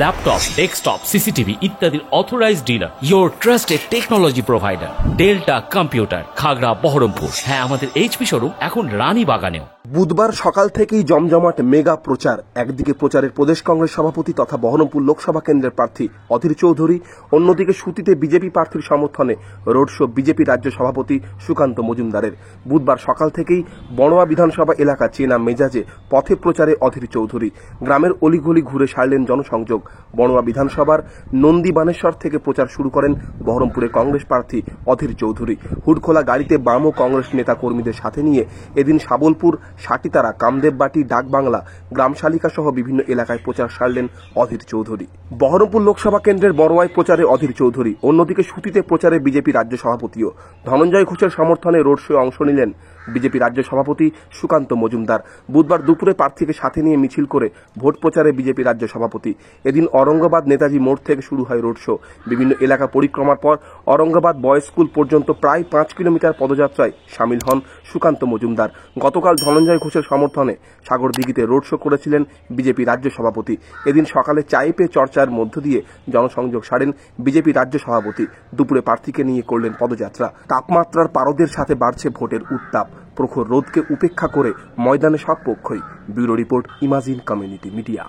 Laptop, desktop, CCTV ইত্যাদির authorised dealer, your trusted technology provider, delta computer, Khagra, Baharampur. হ্যাঁ, আমাদের HP showroom এখন রানীবাগানেও। বুধবার সকাল থেকেই জমজমাট মেগা প্রচার। একদিকে প্রচারের প্রদেশ কংগ্রেস সভাপতি তথা বহরমপুর লোকসভা কেন্দ্রের প্রার্থী অধীর চৌধুরী, অন্যদিকে সুতিতে বিজেপি প্রার্থীর সমর্থনে রোড শো বিজেপি রাজ্য সভাপতি সুকান্ত মজুমদারের। বুধবার সকাল থেকেই বড়োয়া বিধানসভা এলাকা চেনা মেজাজে পথে প্রচারে অধীর চৌধুরী। গ্রামের অলিগলি ঘুরে সারলেন জনসংযোগ। বড়োয়া বিধানসভার নন্দীবানেশ্বর থেকে প্রচার শুরু করেন বহরমপুরের কংগ্রেস প্রার্থী অধীর চৌধুরী। হুডখোলা গাড়িতে বাম ও কংগ্রেস নেতা কর্মীদের সাথে নিয়ে এদিন সাবলপুর, সাটিতারা, কামদেববাটি, ডাকবাংলা, গ্রামশালিকা সহ বিভিন্ন এলাকায় প্রচার সারলেন অধীর চৌধুরী। বহরমপুর লোকসভা কেন্দ্রের বড়োয়ায় প্রচারে অধীর চৌধুরী, অন্যদিকে সুতিতে প্রচারে বিজেপি রাজ্য সভাপতিও। ধনঞ্জয় ঘোষের সমর্থনে রোড শোয়ে অংশ নিলেন বিজেপি রাজ্য সভাপতি সুকান্ত মজুমদার। বুধবার দুপুরে প্রার্থীকে সাথে নিয়ে মিছিল করে ভোট প্রচারে বিজেপি রাজ্য সভাপতি। এদিন অরঙ্গাবাদ নেতাজি মোড় থেকে শুরু হয় রোড শো। বিভিন্ন এলাকা পরিক্রমার পর অরঙ্গাবাদ বয়েজ স্কুল পর্যন্ত প্রায় 5 কিলোমিটার পদযাত্রায় সামিল হন সুকান্ত মজুমদার। গতকাল ধনঞ্জয় ঘোষের সমর্থনে সাগরদিঘিতে রোড শো করেছিলেন বিজেপি রাজ্য সভাপতি। এদিন সকালে চায়ে পে চর্চার মধ্য দিয়ে জনসংযোগ সারেন বিজেপি রাজ্য সভাপতি। দুপুরে প্রার্থীকে নিয়ে করলেন পদযাত্রা। তাপমাত্রার পারদের সাথে বাড়ছে ভোটের উত্তাপ। প্রখর রোদকে উপেক্ষা করে ময়দানে সব পক্ষই। Bureau report, imagine community media.